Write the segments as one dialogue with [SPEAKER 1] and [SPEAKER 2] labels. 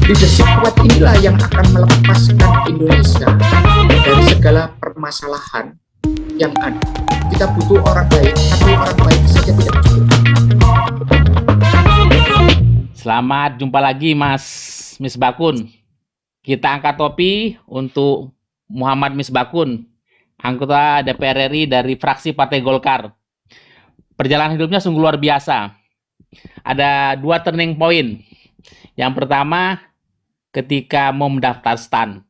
[SPEAKER 1] Leadership kuat inilah yang akan melepaskan Indonesia dari segala permasalahan yang ada. Kita butuh orang baik, tapi orang baik saja tidak cukup.
[SPEAKER 2] Selamat jumpa lagi Mas Misbakun. Kita angkat topi untuk Muhammad Misbakun, anggota DPR RI dari fraksi Partai Golkar. Perjalanan hidupnya sungguh luar biasa. Ada 2 turning point. Yang pertama, ketika mau mendaftar STAN.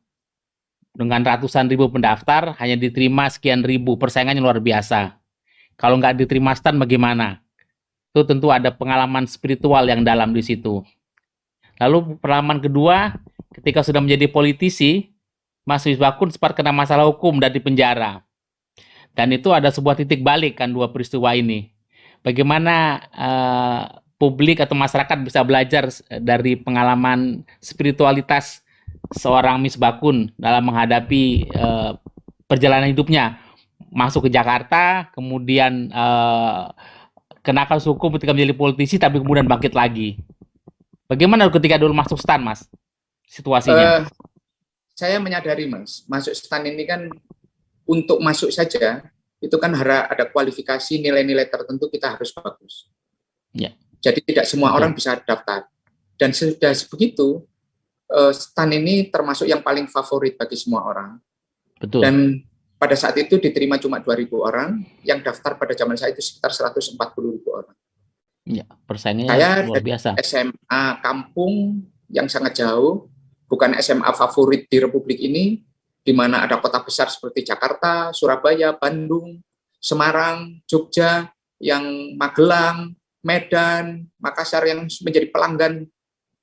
[SPEAKER 2] Dengan ratusan ribu pendaftar, hanya diterima sekian ribu, persaingannya luar biasa. Kalau nggak diterima STAN bagaimana? Itu tentu ada pengalaman spiritual yang dalam di situ. Lalu pengalaman kedua, ketika sudah menjadi politisi, Mas Misbakun sempat kena masalah hukum dan dipenjara. Dan itu ada sebuah titik balik kan 2 peristiwa ini. Bagaimana publik atau masyarakat bisa belajar dari pengalaman spiritualitas seorang Misbakun dalam menghadapi perjalanan hidupnya. Masuk ke Jakarta, kemudian kena kasus hukum ketika menjadi politisi, tapi kemudian bangkit lagi. Bagaimana ketika dulu masuk STAN, Mas? Situasinya?
[SPEAKER 1] Saya menyadari, Mas, masuk STAN ini kan untuk masuk saja, itu kan ada kualifikasi nilai-nilai tertentu kita harus bagus.
[SPEAKER 2] Ya.
[SPEAKER 1] Jadi tidak semua orang bisa daftar. Dan sudah begitu, STAN ini termasuk yang paling favorit bagi semua orang.
[SPEAKER 2] Betul.
[SPEAKER 1] Dan pada saat itu diterima cuma 2.000 orang, yang daftar pada zaman saya itu sekitar 140.000 orang.
[SPEAKER 2] Ya, persaingannya
[SPEAKER 1] saya
[SPEAKER 2] luar biasa.
[SPEAKER 1] SMA kampung yang sangat jauh, bukan SMA favorit di Republik ini, di mana ada kota besar seperti Jakarta, Surabaya, Bandung, Semarang, Jogja, yang Magelang, Medan, Makassar yang menjadi pelanggan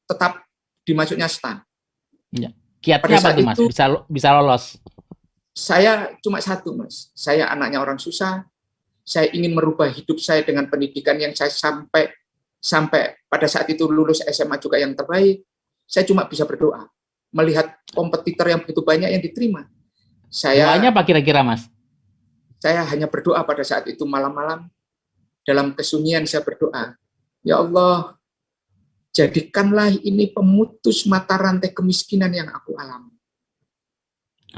[SPEAKER 1] tetap dimasuknya STAN.
[SPEAKER 2] Ya. Kiatnya apa tuh, Mas? Bisa lolos?
[SPEAKER 1] Saya cuma satu, Mas. Saya anaknya orang susah. Saya ingin merubah hidup saya dengan pendidikan yang saya sampai pada saat itu lulus SMA juga yang terbaik. Saya cuma bisa berdoa melihat kompetitor yang begitu banyak yang diterima.
[SPEAKER 2] Doanya apa kira-kira, Mas?
[SPEAKER 1] Saya hanya berdoa pada saat itu malam-malam. Dalam kesunyian saya berdoa, ya Allah, jadikanlah ini pemutus mata rantai kemiskinan yang aku alami.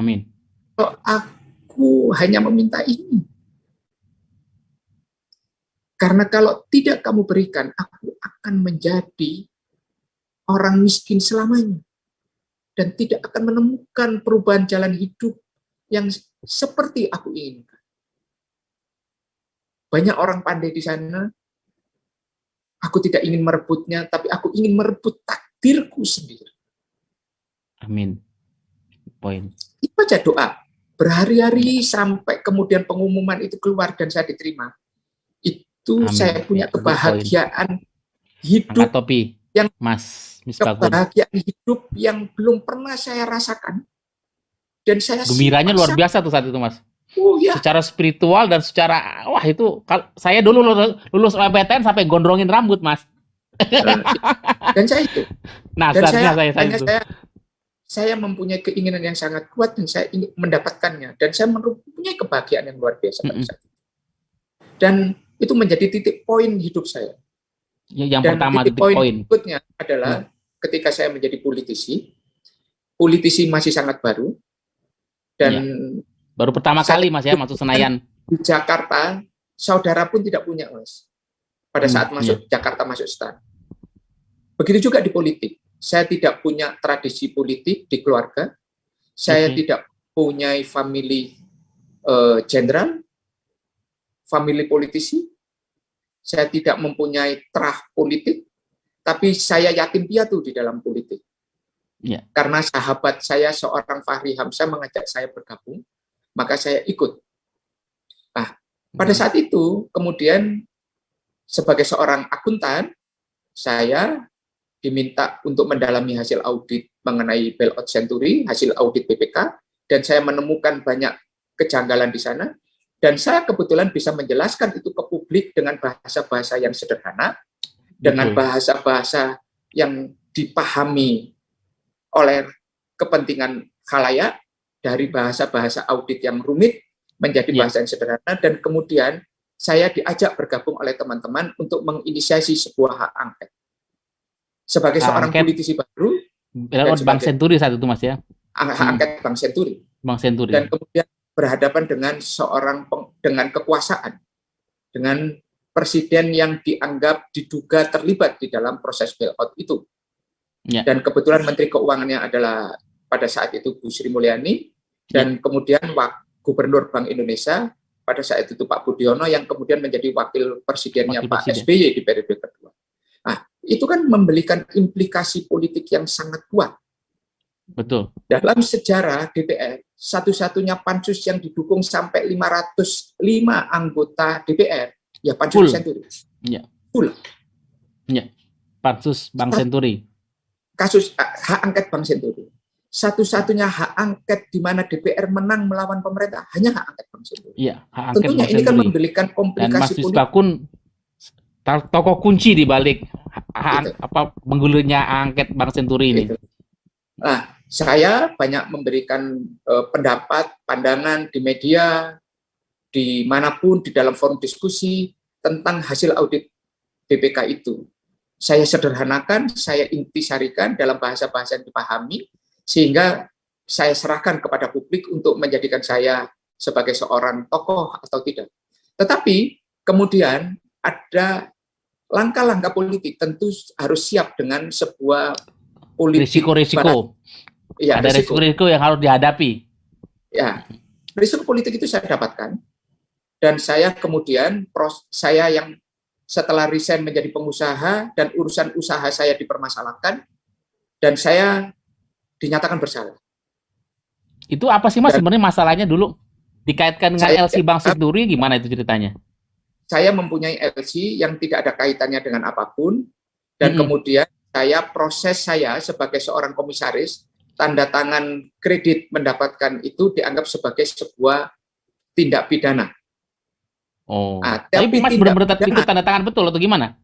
[SPEAKER 2] Amin.
[SPEAKER 1] Kalau aku hanya meminta ini, karena kalau tidak kamu berikan, aku akan menjadi orang miskin selamanya dan tidak akan menemukan perubahan jalan hidup yang seperti aku inginkan. Banyak orang pandai di sana. Aku tidak ingin merebutnya, tapi aku ingin merebut takdirku sendiri.
[SPEAKER 2] Amin. Poin.
[SPEAKER 1] Itu aja doa. Berhari-hari sampai kemudian pengumuman itu keluar dan saya diterima. Itu amin. Saya punya kebahagiaan hidup.
[SPEAKER 2] Angkat topi,
[SPEAKER 1] yang
[SPEAKER 2] Mas Misbakun.
[SPEAKER 1] Kebahagiaan hidup yang belum pernah saya rasakan. Dan saya
[SPEAKER 2] gembiranya luar biasa tuh saat itu, Mas.
[SPEAKER 1] Oh, ya.
[SPEAKER 2] Secara spiritual dan secara itu saya dulu lulus PTN sampai gondrongin rambut, Mas.
[SPEAKER 1] Dan saya itu.
[SPEAKER 2] Nah,
[SPEAKER 1] dan saya mempunyai keinginan yang sangat kuat dan saya ingin mendapatkannya dan saya mempunyai kebahagiaan yang luar biasa pada saat itu. Dan itu menjadi titik poin hidup saya.
[SPEAKER 2] Yang
[SPEAKER 1] dan
[SPEAKER 2] pertama
[SPEAKER 1] titik poin berikutnya adalah ketika saya menjadi politisi masih sangat baru dan
[SPEAKER 2] baru pertama kali, Mas, ya, masuk Senayan.
[SPEAKER 1] Di Jakarta, saudara pun tidak punya, Mas. Pada saat masuk Jakarta, masuk STAN. Begitu juga di politik. Saya tidak punya tradisi politik di keluarga. Saya tidak punya family jenderal, family politisi. Saya tidak mempunyai terah politik. Tapi saya yatim piatu di dalam politik. Ya. Karena sahabat saya, seorang Fahri Hamzah, mengajak saya bergabung. Maka saya ikut. Nah, pada saat itu, kemudian sebagai seorang akuntan, saya diminta untuk mendalami hasil audit mengenai bailout Century, hasil audit BPK, dan saya menemukan banyak kejanggalan di sana, dan saya kebetulan bisa menjelaskan itu ke publik dengan bahasa-bahasa yang sederhana, dengan bahasa-bahasa yang dipahami oleh kepentingan khalayak, dari bahasa-bahasa audit yang rumit menjadi bahasa yang sederhana, dan kemudian saya diajak bergabung oleh teman-teman untuk menginisiasi sebuah hak angket. Sebagai seorang politisi baru,
[SPEAKER 2] Lewat Bank Senturi saat itu Mas ya.
[SPEAKER 1] hak angket Bank Senturi.
[SPEAKER 2] Bank Senturi.
[SPEAKER 1] Dan kemudian berhadapan dengan dengan kekuasaan, dengan presiden yang dianggap diduga terlibat di dalam proses bailout itu.
[SPEAKER 2] Ya.
[SPEAKER 1] Dan kebetulan Menteri Keuangannya adalah pada saat itu Bu Sri Mulyani, dan kemudian Gubernur Bank Indonesia pada saat itu Pak Budiono yang kemudian menjadi wakil presidennya Pak SBY di periode kedua. Nah, itu kan memberikan implikasi politik yang sangat kuat.
[SPEAKER 2] Betul.
[SPEAKER 1] Dalam sejarah DPR, satu-satunya pansus yang didukung sampai 505 anggota DPR, ya pansus Senturi.
[SPEAKER 2] Ya.
[SPEAKER 1] Full.
[SPEAKER 2] Ya. Pansus Bank Senturi.
[SPEAKER 1] Kasus hak angket Bank Senturi. Satu-satunya hak angket di mana DPR menang melawan pemerintah hanya hak angket Bank Senturi.
[SPEAKER 2] Iya, hak angket
[SPEAKER 1] tentunya
[SPEAKER 2] Bank
[SPEAKER 1] ini kan
[SPEAKER 2] Senturi.
[SPEAKER 1] memberikan komplikasi
[SPEAKER 2] dan Mas
[SPEAKER 1] politik.
[SPEAKER 2] Misbakun tokoh kunci di balik menggulirnya angket Bank Senturi ini.
[SPEAKER 1] Nah, saya banyak memberikan pendapat, pandangan di media, dimanapun, di dalam forum diskusi tentang hasil audit BPK itu. Saya sederhanakan, saya intisarikan dalam bahasa-bahasa yang dipahami, sehingga saya serahkan kepada publik untuk menjadikan saya sebagai seorang tokoh atau tidak. Tetapi kemudian ada langkah-langkah politik, tentu harus siap dengan sebuah politik.
[SPEAKER 2] Risiko-risiko.
[SPEAKER 1] Ya,
[SPEAKER 2] ada risiko-risiko yang harus dihadapi.
[SPEAKER 1] Ya, risiko politik itu saya dapatkan. Dan saya kemudian, saya yang setelah resign menjadi pengusaha dan urusan usaha saya dipermasalahkan, dan saya dinyatakan bersalah.
[SPEAKER 2] Itu apa sih Mas sebenarnya masalahnya dulu? Dikaitkan dengan LC Bank Senturi, gimana itu ceritanya?
[SPEAKER 1] Saya mempunyai LC yang tidak ada kaitannya dengan apapun, dan kemudian proses saya sebagai seorang komisaris, tanda tangan kredit mendapatkan itu dianggap sebagai sebuah tindak pidana.
[SPEAKER 2] Oh, tapi Mas benar-benar itu tanda tangan betul atau gimana?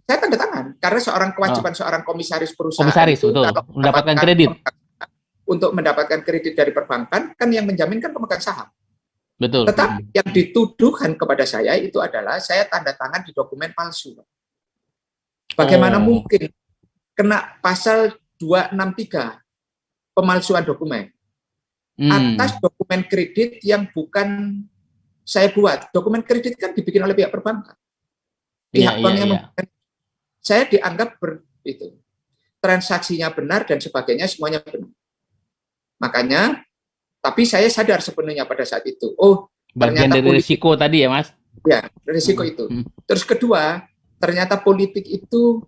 [SPEAKER 1] Saya tanda tangan, karena seorang kewajiban seorang komisaris perusahaan
[SPEAKER 2] komisaris,
[SPEAKER 1] itu
[SPEAKER 2] betul. Mendapatkan kredit.
[SPEAKER 1] Untuk mendapatkan kredit dari perbankan, kan yang menjaminkan pemegang saham.
[SPEAKER 2] Betul.
[SPEAKER 1] Tetapi yang dituduhkan kepada saya itu adalah saya tanda tangan di dokumen palsu. Bagaimana mungkin kena pasal 263 pemalsuan dokumen atas dokumen kredit yang bukan saya buat. Dokumen kredit kan dibikin oleh pihak perbankan. Pihak bank yang saya dianggap transaksinya benar dan sebagainya, semuanya benar. Makanya, tapi saya sadar sepenuhnya pada saat itu. Oh,
[SPEAKER 2] bagian
[SPEAKER 1] ternyata
[SPEAKER 2] dari risiko tadi ya, Mas?
[SPEAKER 1] Ya, risiko itu. Terus kedua, ternyata politik itu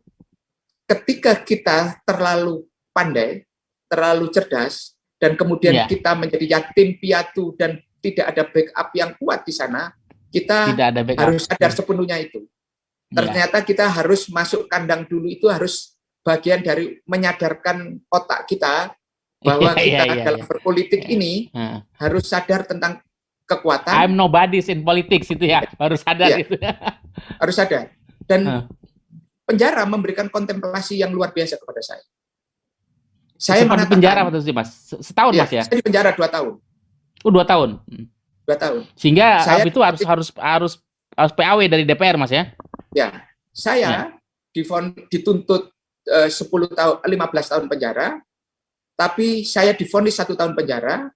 [SPEAKER 1] ketika kita terlalu pandai, terlalu cerdas, dan kemudian kita menjadi yatim piatu dan tidak ada backup yang kuat di sana, kita harus sadar sepenuhnya itu. Ternyata kita harus masuk kandang dulu, itu harus bagian dari menyadarkan otak kita bahwa kita dalam berpolitik ini harus sadar tentang kekuatan.
[SPEAKER 2] I'm nobody's in politics itu ya, harus sadar itu.
[SPEAKER 1] Harus sadar. Dan penjara memberikan kontemplasi yang luar biasa kepada saya. Saya
[SPEAKER 2] mengatakan penjara betul sih, Mas. Setahun Mas ya?
[SPEAKER 1] Saya di penjara 2 tahun.
[SPEAKER 2] Oh, 2 tahun.
[SPEAKER 1] 2 tahun.
[SPEAKER 2] Sehingga itu harus PAW dari DPR, Mas ya?
[SPEAKER 1] Ya, saya dituntut 15 tahun penjara, tapi saya divonis 1 tahun penjara.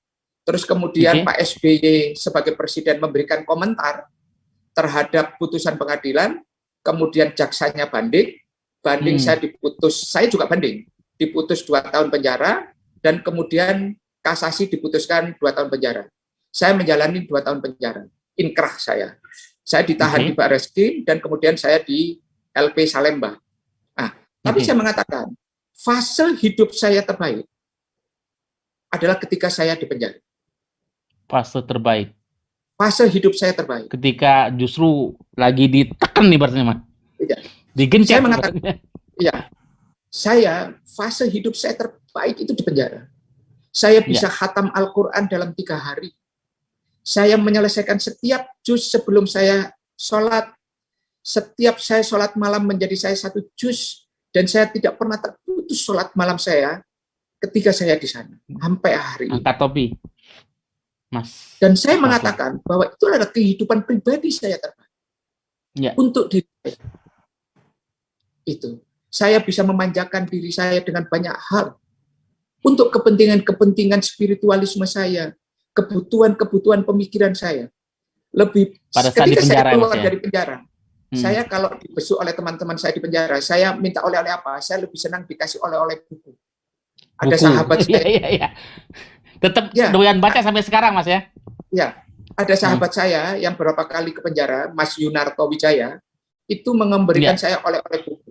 [SPEAKER 1] Terus kemudian Pak SBY sebagai presiden memberikan komentar terhadap putusan pengadilan, kemudian jaksanya banding saya diputus, saya juga banding, diputus 2 tahun penjara, dan kemudian kasasi diputuskan 2 tahun penjara. Saya menjalani 2 tahun penjara, inkrah saya. Saya ditahan di Barreskrim dan kemudian saya di LP Salemba. Nah, tapi saya mengatakan, fase hidup saya terbaik adalah ketika saya di penjara.
[SPEAKER 2] Fase terbaik.
[SPEAKER 1] Fase hidup saya terbaik.
[SPEAKER 2] Ketika justru lagi ditekan nih berarti, Mas.
[SPEAKER 1] Iya.
[SPEAKER 2] Digencet.
[SPEAKER 1] Saya mengatakan, iya. Fase hidup saya terbaik itu di penjara. Saya bisa khatam Al-Quran dalam 3 hari. Saya menyelesaikan setiap juz sebelum saya sholat. Setiap saya sholat malam menjadi saya 1 juz. Dan saya tidak pernah terputus sholat malam saya ketika saya di sana. Sampai hari ini.
[SPEAKER 2] Angkat topi, Mas.
[SPEAKER 1] Dan saya mengatakan bahwa itu adalah kehidupan pribadi saya terbaik. Untuk diri saya. Itu. Saya bisa memanjakan diri saya dengan banyak hal. untuk kepentingan-kepentingan spiritualisme saya, kebutuhan-kebutuhan pemikiran saya. Lebih
[SPEAKER 2] Pada saat di
[SPEAKER 1] ketika saya
[SPEAKER 2] penjara,
[SPEAKER 1] keluar
[SPEAKER 2] Mas, ya?
[SPEAKER 1] dari penjara, saya kalau dibesuk oleh teman-teman saya di penjara, saya minta oleh-oleh apa? Saya lebih senang dikasih oleh-oleh buku. Ada
[SPEAKER 2] Buku.
[SPEAKER 1] sahabat
[SPEAKER 2] Iya,
[SPEAKER 1] saya,
[SPEAKER 2] iya, iya. Tetap
[SPEAKER 1] ya,
[SPEAKER 2] doyan baca sampai sekarang, Mas, ya?
[SPEAKER 1] ya, ada sahabat saya yang beberapa kali ke penjara, Mas Yunarto Wijaya, itu memberikan
[SPEAKER 2] Iya,
[SPEAKER 1] saya oleh-oleh buku.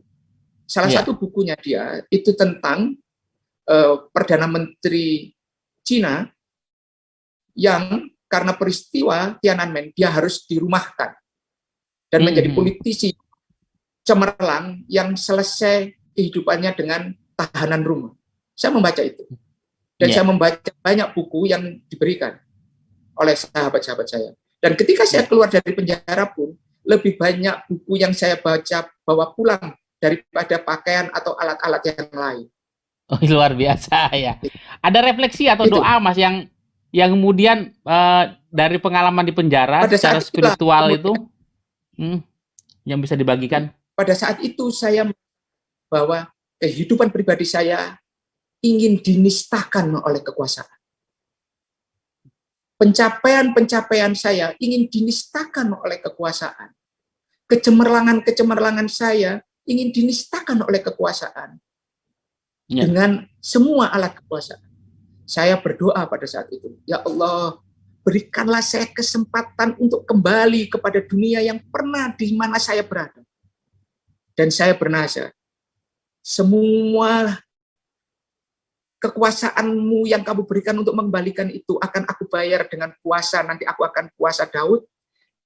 [SPEAKER 1] Salah
[SPEAKER 2] iya.
[SPEAKER 1] satu bukunya dia itu tentang Perdana Menteri Cina yang karena peristiwa Tiananmen dia harus dirumahkan dan menjadi politisi cemerlang yang selesai kehidupannya dengan tahanan rumah. Saya membaca itu. Dan saya membaca banyak buku yang diberikan oleh sahabat-sahabat saya. Dan ketika saya keluar dari penjara pun, lebih banyak buku yang saya baca bawa pulang daripada pakaian atau alat-alat yang lain.
[SPEAKER 2] Oh, luar biasa ya. Ada refleksi atau
[SPEAKER 1] Itu.
[SPEAKER 2] doa, Mas, yang kemudian dari pengalaman di penjara
[SPEAKER 1] Pada
[SPEAKER 2] secara
[SPEAKER 1] saat itulah,
[SPEAKER 2] spiritual itu yang bisa dibagikan?
[SPEAKER 1] pada saat itu saya bahwa kehidupan pribadi saya ingin dinistakan oleh kekuasaan. Pencapaian-pencapaian saya ingin dinistakan oleh kekuasaan. Kecemerlangan-kecemerlangan saya ingin dinistakan oleh kekuasaan. Dengan semua alat kekuasaan. Saya berdoa pada saat itu, ya Allah, berikanlah saya kesempatan untuk kembali kepada dunia yang pernah di mana saya berada. Dan saya bernazar, semua kekuasaanmu yang kamu berikan untuk mengembalikan itu akan aku bayar dengan puasa. Nanti aku akan puasa Daud,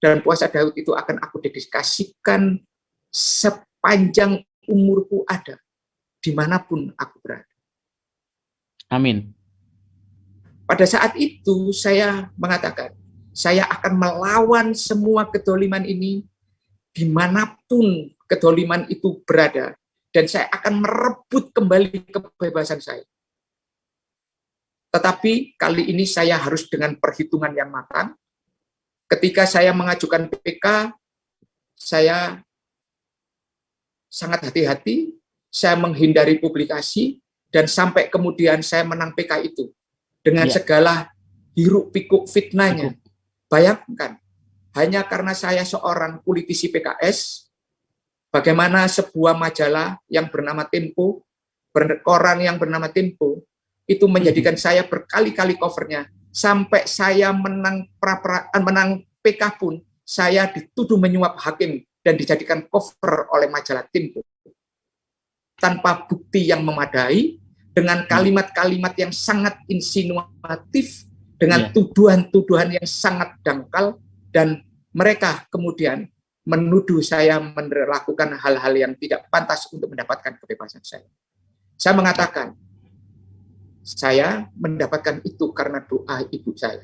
[SPEAKER 1] dan puasa Daud itu akan aku dedikasikan sepanjang umurku ada, dimanapun aku berada.
[SPEAKER 2] Amin.
[SPEAKER 1] Pada saat itu saya mengatakan, saya akan melawan semua kedoliman ini, dimanapun kedoliman itu berada, dan saya akan merebut kembali kebebasan saya. Tetapi kali ini saya harus dengan perhitungan yang matang. Ketika saya mengajukan PK, saya sangat hati-hati, saya menghindari publikasi, dan sampai kemudian saya menang PK itu dengan segala hiruk pikuk fitnahnya. Bayangkan, hanya karena saya seorang politisi PKS, bagaimana sebuah majalah yang bernama Tempo, koran yang bernama Tempo, itu menjadikan saya berkali-kali covernya, sampai saya menang PK pun, saya dituduh menyuap hakim dan dijadikan cover oleh majalah Tempo. Tanpa bukti yang memadai, dengan kalimat-kalimat yang sangat insinuatif, dengan tuduhan-tuduhan yang sangat dangkal, dan mereka kemudian menuduh saya melakukan hal-hal yang tidak pantas untuk mendapatkan kebebasan saya. Saya mengatakan, saya mendapatkan itu karena doa ibu saya.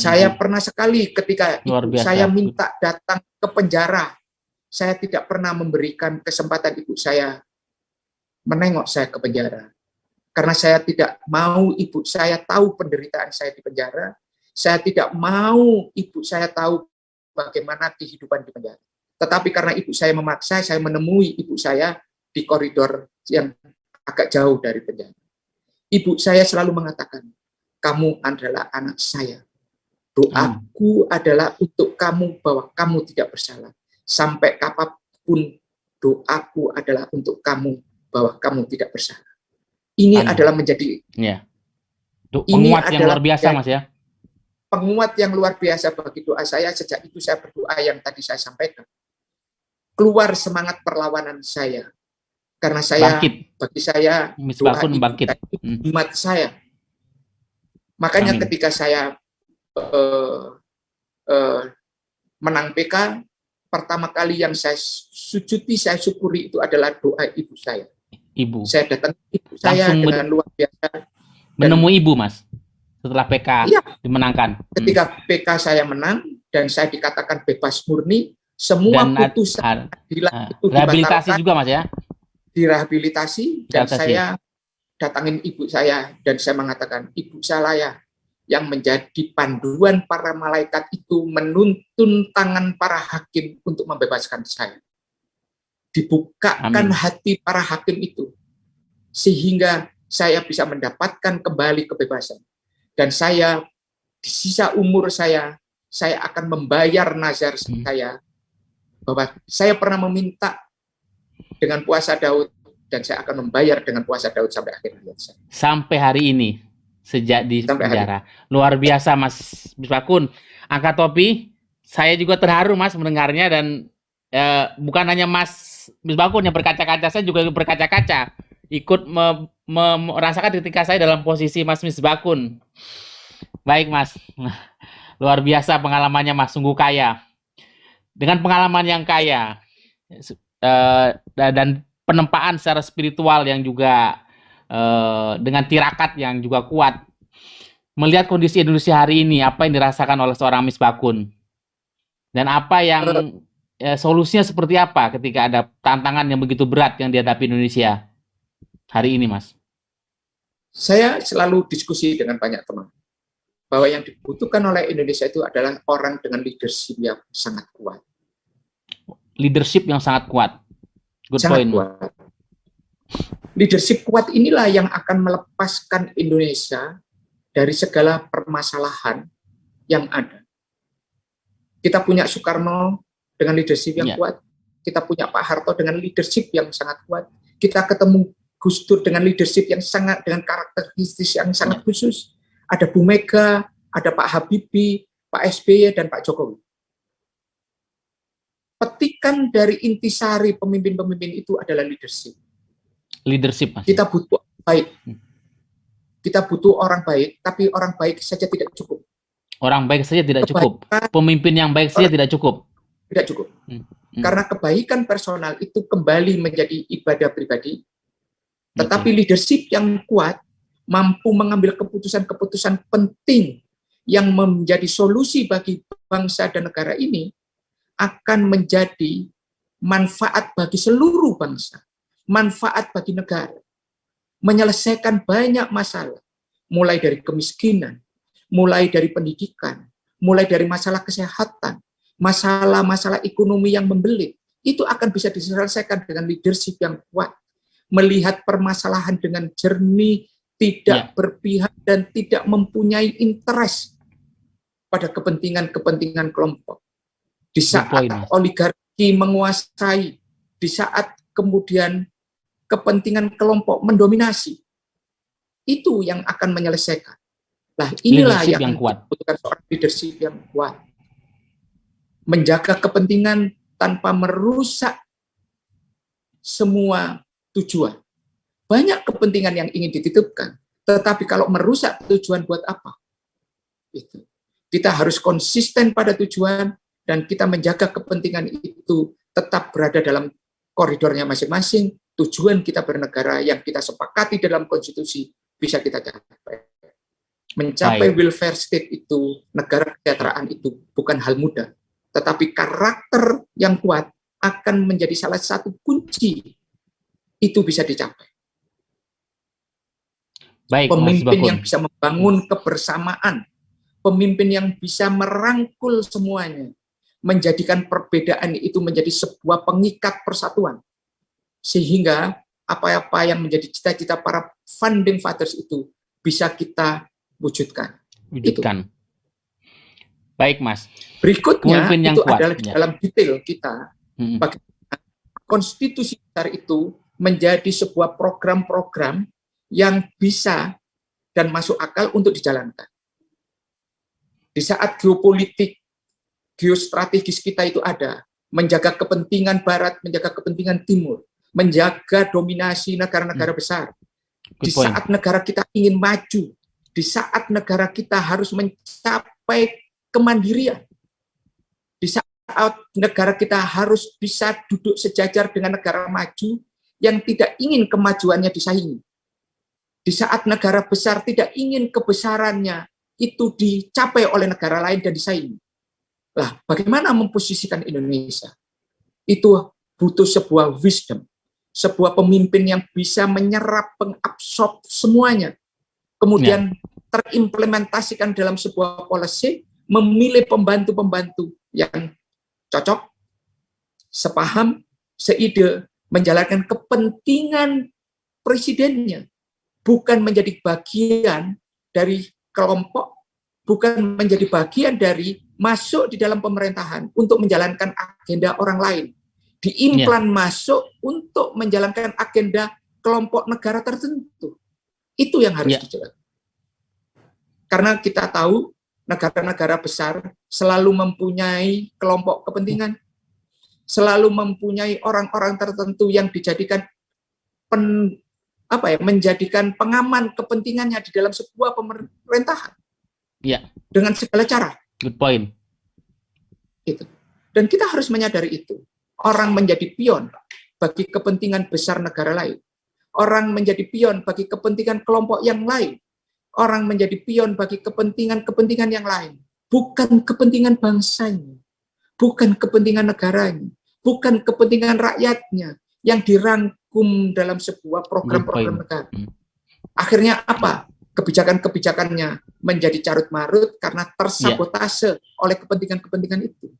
[SPEAKER 1] Saya pernah sekali ketika ibu saya minta datang ke penjara, saya tidak pernah memberikan kesempatan ibu saya menengok saya ke penjara. Karena saya tidak mau ibu saya tahu penderitaan saya di penjara, saya tidak mau ibu saya tahu bagaimana kehidupan di penjara. Tetapi karena ibu saya memaksa, saya menemui ibu saya di koridor yang agak jauh dari penjara. Ibu saya selalu mengatakan, kamu adalah anak saya. Doaku adalah untuk kamu bahwa kamu tidak bersalah. Sampai kapanpun doaku adalah untuk kamu bahwa kamu tidak bersalah. Ini adalah menjadi
[SPEAKER 2] penguat yang luar biasa, Mas, ya.
[SPEAKER 1] Penguat yang luar biasa bagi doa saya. Sejak itu saya berdoa yang tadi saya sampaikan. Keluar semangat perlawanan saya. Karena saya, bagi saya, doa itu iman saya. Makanya ketika saya menang PK, pertama kali yang saya sujudi, saya syukuri itu adalah doa ibu saya.
[SPEAKER 2] Ibu.
[SPEAKER 1] Saya datang ibu saya dengan luar biasa.
[SPEAKER 2] Menemui ibu, Mas, setelah PK dimenangkan.
[SPEAKER 1] Ketika PK saya menang dan saya dikatakan bebas murni, semua putusan itu
[SPEAKER 2] rehabilitasi juga, Mas, ya.
[SPEAKER 1] Direhabilitasi, dan saya datangin ibu saya dan saya mengatakan, ibu saya yang menjadi panduan para malaikat itu menuntun tangan para hakim untuk membebaskan saya. Dibukakan hati para hakim itu, sehingga saya bisa mendapatkan kembali kebebasan. Dan saya, di sisa umur saya akan membayar nazar saya, bahwa saya pernah meminta dengan puasa Daud, dan saya akan membayar dengan puasa Daud sampai akhir hayat saya.
[SPEAKER 2] Sampai hari ini, sejak di
[SPEAKER 1] Sampai hari
[SPEAKER 2] penjara. Luar biasa, Mas Misbakun. Angkat topi, saya juga terharu, Mas, mendengarnya. Dan bukan hanya Mas Misbakun yang berkaca-kaca, saya juga berkaca-kaca. Ikut merasakan ketika saya dalam posisi Mas Misbakun. Baik, Mas. Luar biasa pengalamannya, Mas. Sungguh kaya. Dengan pengalaman yang kaya, dan penempaan secara spiritual yang juga dengan tirakat yang juga kuat. Melihat kondisi Indonesia hari ini, apa yang dirasakan oleh seorang Misbakun? Dan apa yang solusinya seperti apa ketika ada tantangan yang begitu berat yang dihadapi Indonesia hari ini, Mas?
[SPEAKER 1] Saya selalu diskusi dengan banyak teman bahwa yang dibutuhkan oleh Indonesia itu adalah orang dengan leadership yang sangat kuat.
[SPEAKER 2] Leadership yang sangat kuat. Good
[SPEAKER 1] Sangat
[SPEAKER 2] point.
[SPEAKER 1] kuat. Leadership kuat inilah yang akan melepaskan Indonesia dari segala permasalahan yang ada. Kita punya Soekarno dengan leadership yang kuat. Kita punya Pak Harto dengan leadership yang sangat kuat. Kita ketemu Gus Dur dengan leadership yang sangat, dengan karakteristik yang sangat khusus. Ada Bu Mega, ada Pak Habibie, Pak SBY, dan Pak Jokowi. Petikan dari intisari pemimpin-pemimpin itu adalah leadership.
[SPEAKER 2] Leadership, Mas.
[SPEAKER 1] Kita butuh baik. Kita butuh orang baik, tapi orang baik saja tidak cukup.
[SPEAKER 2] Orang baik saja tidak cukup. Pemimpin yang baik saja tidak cukup.
[SPEAKER 1] Tidak cukup. Karena kebaikan personal itu kembali menjadi ibadah pribadi, tetapi leadership yang kuat mampu mengambil keputusan-keputusan penting yang menjadi solusi bagi bangsa dan negara ini, akan menjadi manfaat bagi seluruh bangsa, manfaat bagi negara, menyelesaikan banyak masalah, mulai dari kemiskinan, mulai dari pendidikan, mulai dari masalah kesehatan, masalah-masalah ekonomi yang membelit, itu akan bisa diselesaikan dengan leadership yang kuat, melihat permasalahan dengan jernih, tidak berpihak, dan tidak mempunyai interest pada kepentingan-kepentingan kelompok. Di saat oligarki menguasai, di saat kemudian kepentingan kelompok mendominasi, itu yang akan menyelesaikan. Nah, inilah yang dibutuhkan seorang leadership yang kuat. Menjaga kepentingan tanpa merusak semua tujuan. Banyak kepentingan yang ingin dititipkan, tetapi kalau merusak tujuan buat apa? Itu. Kita harus konsisten pada tujuan, dan kita menjaga kepentingan itu tetap berada dalam koridornya masing-masing. Tujuan kita bernegara yang kita sepakati dalam konstitusi bisa kita capai. Mencapai welfare state itu, negara kesejahteraan itu bukan hal mudah, tetapi karakter yang kuat akan menjadi salah satu kunci itu bisa dicapai. Pemimpin yang bisa membangun kebersamaan, pemimpin yang bisa merangkul semuanya, menjadikan perbedaan itu menjadi sebuah pengikat persatuan, sehingga apa-apa yang menjadi cita-cita para founding fathers itu bisa kita wujudkan.
[SPEAKER 2] Baik, Mas.
[SPEAKER 1] Berikutnya itu adalah dalam detail kita, bagaimana konstitusi besar itu menjadi sebuah program-program yang bisa dan masuk akal untuk dijalankan. Di saat geopolitik, geostrategis kita itu ada, menjaga kepentingan Barat, menjaga kepentingan Timur, menjaga dominasi negara-negara besar. Di saat negara kita ingin maju, di saat negara kita harus mencapai kemandirian, di saat negara kita harus bisa duduk sejajar dengan negara maju yang tidak ingin kemajuannya disaingi, di saat negara besar tidak ingin kebesarannya itu dicapai oleh negara lain dan disaingi. Lah, bagaimana memposisikan Indonesia? Itu butuh sebuah wisdom, sebuah pemimpin yang bisa menyerap, mengabsorb semuanya, kemudian terimplementasikan dalam sebuah policy, memilih pembantu-pembantu yang cocok, sepaham, seide, menjalankan kepentingan presidennya, bukan menjadi bagian dari kelompok, bukan menjadi bagian dari masuk di dalam pemerintahan untuk menjalankan agenda orang lain. Diimplan masuk untuk menjalankan agenda kelompok negara tertentu. Itu yang harus dijelaskan. Karena kita tahu negara-negara besar selalu mempunyai kelompok kepentingan, selalu mempunyai orang-orang tertentu yang dijadikan menjadikan pengaman kepentingannya di dalam sebuah pemerintahan. Dengan segala cara.
[SPEAKER 2] Good point.
[SPEAKER 1] Itu. Dan kita harus menyadari itu. Orang menjadi pion bagi kepentingan besar negara lain. Orang menjadi pion bagi kepentingan kelompok yang lain. Orang menjadi pion bagi kepentingan-kepentingan yang lain. Bukan kepentingan bangsanya. Bukan kepentingan negaranya. Bukan kepentingan rakyatnya yang dirangkum dalam sebuah program-program negara. Akhirnya apa? Kebijakan-kebijakannya menjadi carut-marut karena tersabotase oleh kepentingan-kepentingan itu.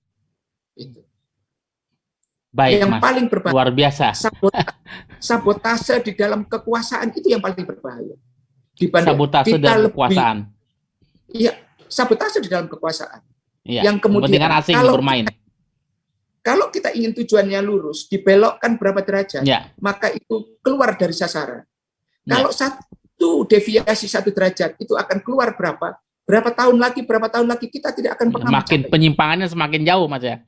[SPEAKER 2] Baik,
[SPEAKER 1] yang
[SPEAKER 2] Mas.
[SPEAKER 1] paling berbahaya.
[SPEAKER 2] Luar biasa.
[SPEAKER 1] Sabotase di dalam kekuasaan itu yang paling berbahaya. Dibanding
[SPEAKER 2] sabotase dalam kekuasaan.
[SPEAKER 1] Iya, sabotase di dalam kekuasaan.
[SPEAKER 2] Iya.
[SPEAKER 1] Yang kemudian
[SPEAKER 2] kepentingan asing bermain.
[SPEAKER 1] Kalau kita ingin tujuannya lurus, dibelokkan berapa derajat, maka itu keluar dari sasaran. Kalau satu deviasi 1 derajat itu akan keluar berapa tahun lagi kita tidak akan pernah
[SPEAKER 2] makin
[SPEAKER 1] mencapai.
[SPEAKER 2] Penyimpangannya semakin jauh, Mas ya.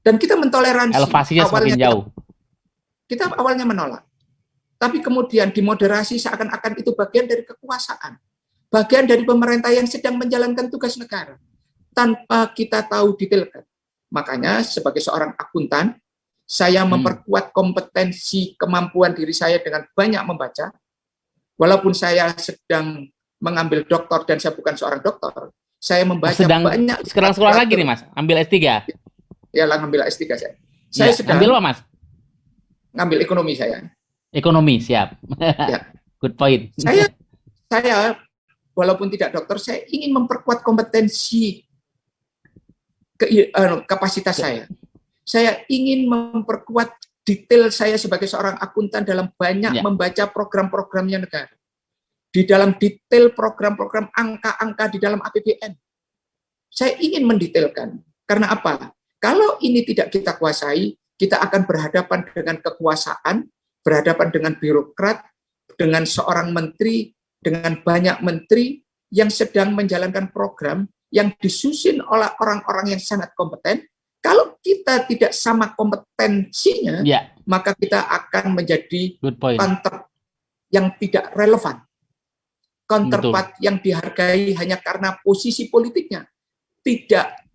[SPEAKER 1] Dan kita mentoleransi.
[SPEAKER 2] Elevasinya semakin jauh.
[SPEAKER 1] Kita awalnya menolak. Tapi kemudian dimoderasi seakan-akan itu bagian dari kekuasaan. Bagian dari pemerintah yang sedang menjalankan tugas negara. Tanpa kita tahu detailkan. Makanya sebagai seorang akuntan, saya memperkuat kompetensi kemampuan diri saya dengan banyak membaca. Walaupun saya sedang mengambil doktor dan saya bukan seorang doktor, saya membaca banyak.
[SPEAKER 2] Sekarang sekolah lagi nih, Mas? Ambil S3?
[SPEAKER 1] Ya lah, ngambil S3 saya. Saya sedang
[SPEAKER 2] ambil apa, Mas?
[SPEAKER 1] Ngambil ekonomi saya.
[SPEAKER 2] Ekonomi, siap. Good point.
[SPEAKER 1] Saya walaupun tidak dokter, saya ingin memperkuat kompetensi kapasitas saya. Saya ingin memperkuat detail saya sebagai seorang akuntan dalam banyak membaca program-programnya negara. Di dalam detail program-program angka-angka di dalam APBN. Saya ingin mendetailkan. Karena apa? Kalau ini tidak kita kuasai, kita akan berhadapan dengan kekuasaan, berhadapan dengan birokrat, dengan seorang menteri, dengan banyak menteri yang sedang menjalankan program yang disusun oleh orang-orang yang sangat kompeten. Kalau kita tidak sama kompetensinya, maka kita akan menjadi counter yang tidak relevan. Counterpart yang dihargai hanya karena posisi politiknya.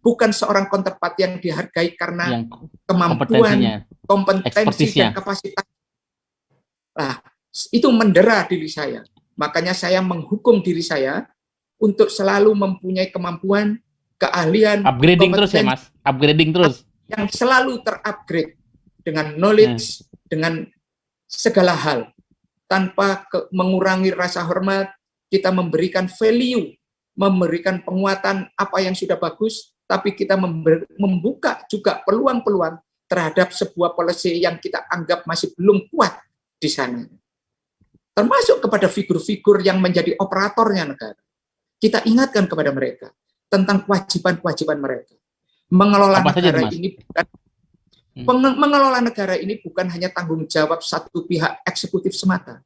[SPEAKER 1] Bukan seorang counterpart yang dihargai karena kemampuan, kompetensi, dan kapasitas. Nah, itu mendera diri saya. Makanya saya menghukum diri saya untuk selalu mempunyai kemampuan, keahlian,
[SPEAKER 2] upgrading terus ya, Mas. Upgrading terus.
[SPEAKER 1] Yang selalu terupgrade dengan knowledge, dengan segala hal. Tanpa mengurangi rasa hormat, kita memberikan value, memberikan penguatan apa yang sudah bagus, tapi kita membuka juga peluang-peluang terhadap sebuah policy yang kita anggap masih belum kuat di sana. Termasuk kepada figur-figur yang menjadi operatornya negara. Kita ingatkan kepada mereka tentang kewajiban-kewajiban mereka. Mengelola negara ini bukan hanya tanggung jawab satu pihak eksekutif semata.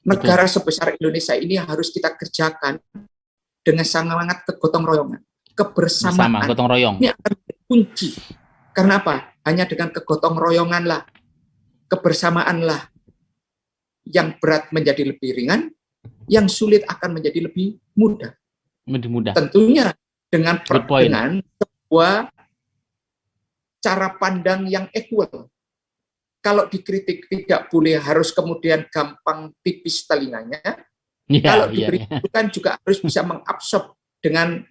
[SPEAKER 1] Negara sebesar Indonesia ini harus kita kerjakan dengan sangat kegotong royongan. Kebersamaan
[SPEAKER 2] gotong royong.
[SPEAKER 1] Ini akan kunci. Karena apa? Hanya dengan kegotong royonganlah, kebersamaanlah yang berat menjadi lebih ringan, yang sulit akan menjadi lebih mudah. Tentunya dengan sebuah cara pandang yang equal. Kalau dikritik tidak boleh harus kemudian gampang tipis telinganya. Kalau diberikan juga harus bisa mengabsorb dengan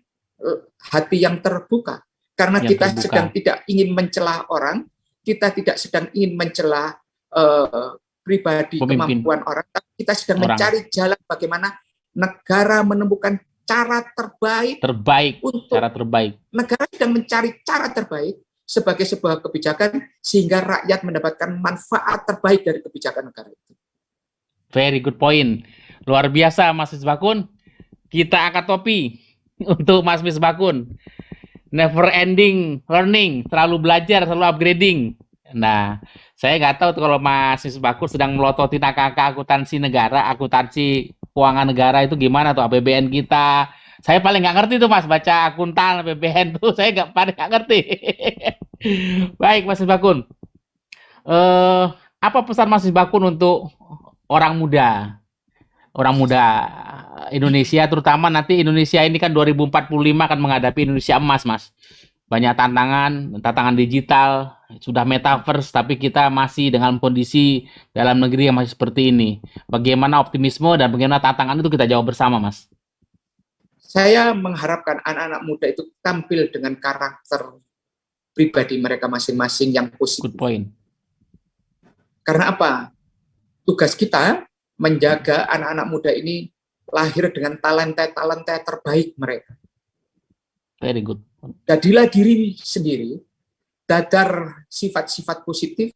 [SPEAKER 1] hati yang terbuka. Karena kita sedang tidak ingin mencela orang, kita tidak sedang ingin mencela pribadi, kemampuan orang, tapi kita sedang mencari jalan bagaimana negara menemukan cara terbaik negara sedang mencari cara terbaik sebagai sebuah kebijakan sehingga rakyat mendapatkan manfaat terbaik dari kebijakan negara itu.
[SPEAKER 2] Very good point. Luar biasa Mas Misbakun. Kita angkat topi untuk Mas Misbakun. Never ending learning, selalu belajar, selalu upgrading. Nah, saya nggak tahu tuh kalau Mas Misbakun sedang melototin angka-angka akuntansi negara, akuntansi keuangan negara itu gimana tuh APBN kita. Saya paling nggak ngerti tuh Mas, baca akuntan APBN tuh saya paling nggak ngerti. Baik Mas Misbakun. Eh, apa pesan Mas Misbakun untuk orang muda? Orang muda Indonesia, terutama nanti Indonesia ini kan 2045 akan menghadapi Indonesia emas, Mas. Banyak tantangan digital, sudah metaverse, tapi kita masih dengan kondisi dalam negeri yang masih seperti ini. Bagaimana optimisme dan bagaimana tantangan itu kita jawab bersama, Mas.
[SPEAKER 1] Saya mengharapkan anak-anak muda itu tampil dengan karakter pribadi mereka masing-masing yang positif.
[SPEAKER 2] Good point.
[SPEAKER 1] Karena apa? Tugas kita menjaga anak-anak muda ini lahir dengan talenta-talenta terbaik mereka.
[SPEAKER 2] Very good.
[SPEAKER 1] Jadilah diri sendiri, dadar sifat-sifat positif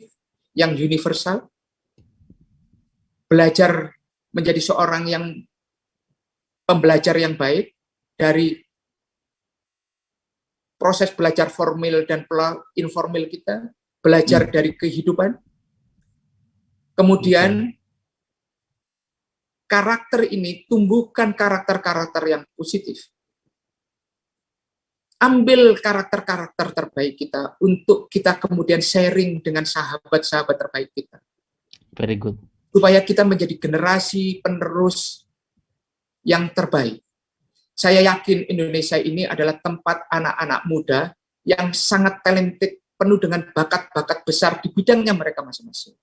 [SPEAKER 1] yang universal, belajar menjadi seorang yang pembelajar yang baik dari proses belajar formal dan informal kita, belajar dari kehidupan. Kemudian karakter ini tumbuhkan karakter-karakter yang positif. Ambil karakter-karakter terbaik kita untuk kita kemudian sharing dengan sahabat-sahabat terbaik kita.
[SPEAKER 2] Very good.
[SPEAKER 1] Supaya kita menjadi generasi penerus yang terbaik. Saya yakin Indonesia ini adalah tempat anak-anak muda yang sangat talented, penuh dengan bakat-bakat besar di bidangnya mereka masing-masing.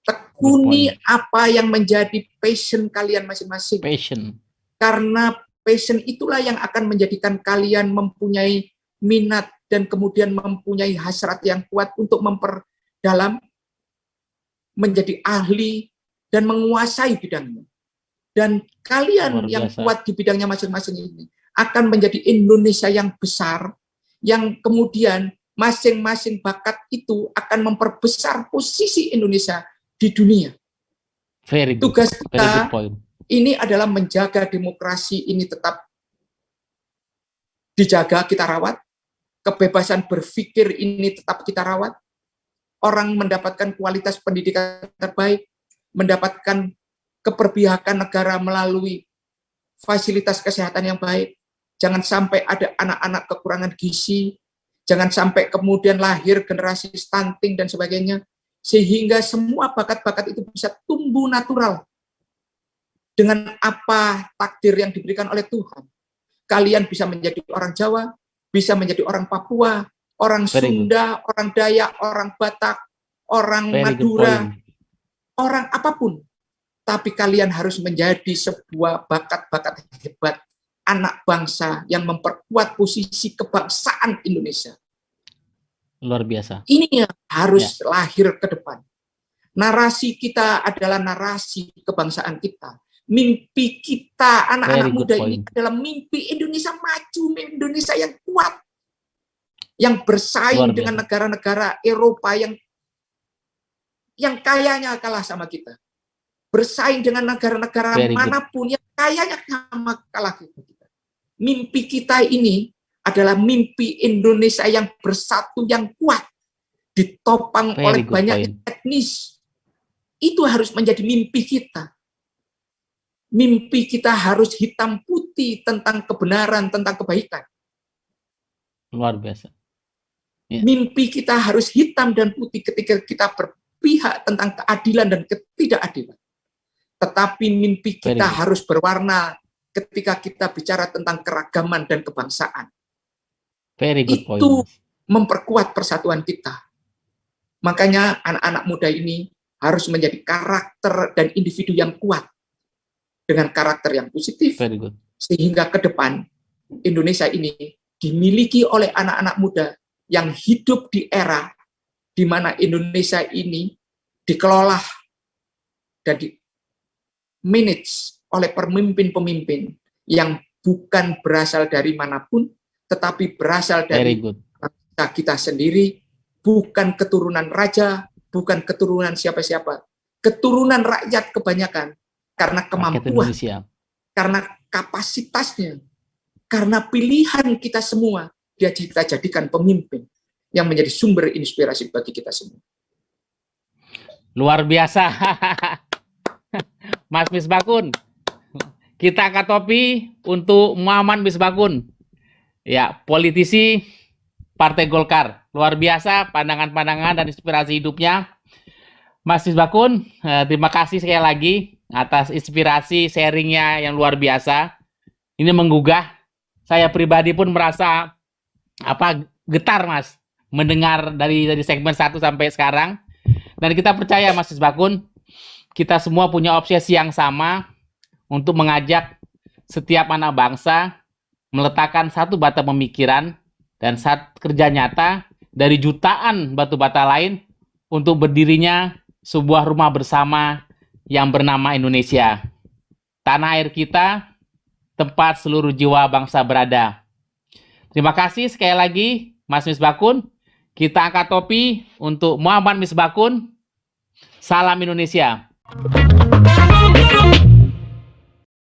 [SPEAKER 1] Tekuni apa yang menjadi passion kalian masing-masing.
[SPEAKER 2] Passion.
[SPEAKER 1] Karena passion itulah yang akan menjadikan kalian mempunyai minat dan kemudian mempunyai hasrat yang kuat untuk memperdalam, menjadi ahli, dan menguasai bidangnya. Dan kalian yang kuat di bidangnya masing-masing ini akan menjadi Indonesia yang besar, yang kemudian masing-masing bakat itu akan memperbesar posisi Indonesia di dunia.
[SPEAKER 2] Very good.
[SPEAKER 1] Tugas kita
[SPEAKER 2] Very good point.
[SPEAKER 1] Ini adalah menjaga demokrasi ini tetap dijaga, kita rawat. Kebebasan berpikir ini tetap kita rawat. Orang mendapatkan kualitas pendidikan terbaik, mendapatkan keberpihakan negara melalui fasilitas kesehatan yang baik. Jangan sampai ada anak-anak kekurangan gizi, jangan sampai kemudian lahir generasi stunting dan sebagainya, sehingga semua bakat-bakat itu bisa tumbuh natural dengan apa takdir yang diberikan oleh Tuhan. Kalian bisa menjadi orang Jawa, bisa menjadi orang Papua, orang Sunda, orang Dayak, orang Batak, orang Madura, orang apapun. Tapi kalian harus menjadi sebuah bakat-bakat hebat, anak bangsa yang memperkuat posisi kebangsaan Indonesia.
[SPEAKER 2] Luar biasa.
[SPEAKER 1] Ini yang harus lahir ke depan. Narasi kita adalah narasi kebangsaan kita. Mimpi kita, anak-anak muda ini adalah mimpi Indonesia maju, Indonesia yang kuat, yang bersaing dengan negara-negara Eropa yang kayanya kalah sama kita. Bersaing dengan negara-negara manapun yang kayanya sama kalah kita. Mimpi kita ini adalah mimpi Indonesia yang bersatu, yang kuat, ditopang oleh banyak etnis. Itu harus menjadi mimpi kita. Mimpi kita harus hitam putih tentang kebenaran, tentang kebaikan.
[SPEAKER 2] Luar biasa.
[SPEAKER 1] Mimpi kita harus hitam dan putih ketika kita berpihak tentang keadilan dan ketidakadilan. Tetapi mimpi kita harus berwarna ketika kita bicara tentang keragaman dan kebangsaan. Itu memperkuat persatuan kita. Makanya anak-anak muda ini harus menjadi karakter dan individu yang kuat dengan karakter yang positif, sehingga ke depan Indonesia ini dimiliki oleh anak-anak muda yang hidup di era di mana Indonesia ini dikelola dan di-manage oleh pemimpin-pemimpin yang bukan berasal dari manapun, tetapi berasal dari bangsa kita sendiri, bukan keturunan raja, bukan keturunan siapa-siapa, keturunan rakyat kebanyakan, karena
[SPEAKER 2] Rakyat
[SPEAKER 1] kemampuan,
[SPEAKER 2] Indonesia.
[SPEAKER 1] karena kapasitasnya, karena pilihan kita semua, dia kita jadikan pemimpin yang menjadi sumber inspirasi bagi kita semua.
[SPEAKER 2] Luar biasa. Mas Misbakun, kita angkat topi untuk Muhammad Misbakun. Ya, politisi Partai Golkar. Luar biasa pandangan-pandangan dan inspirasi hidupnya. Mas Misbakun, terima kasih sekali lagi atas inspirasi sharingnya yang luar biasa. Ini menggugah. Saya pribadi pun merasa getar, Mas, mendengar dari segmen 1 sampai sekarang. Dan kita percaya, Mas Misbakun, kita semua punya obsesi yang sama untuk mengajak setiap anak bangsa meletakkan satu bata pemikiran dan saat kerja nyata dari jutaan batu bata lain untuk berdirinya sebuah rumah bersama yang bernama Indonesia. Tanah air kita, tempat seluruh jiwa bangsa berada. Terima kasih sekali lagi, Mas Misbakun. Kita angkat topi untuk Muhammad Misbakun. Salam Indonesia.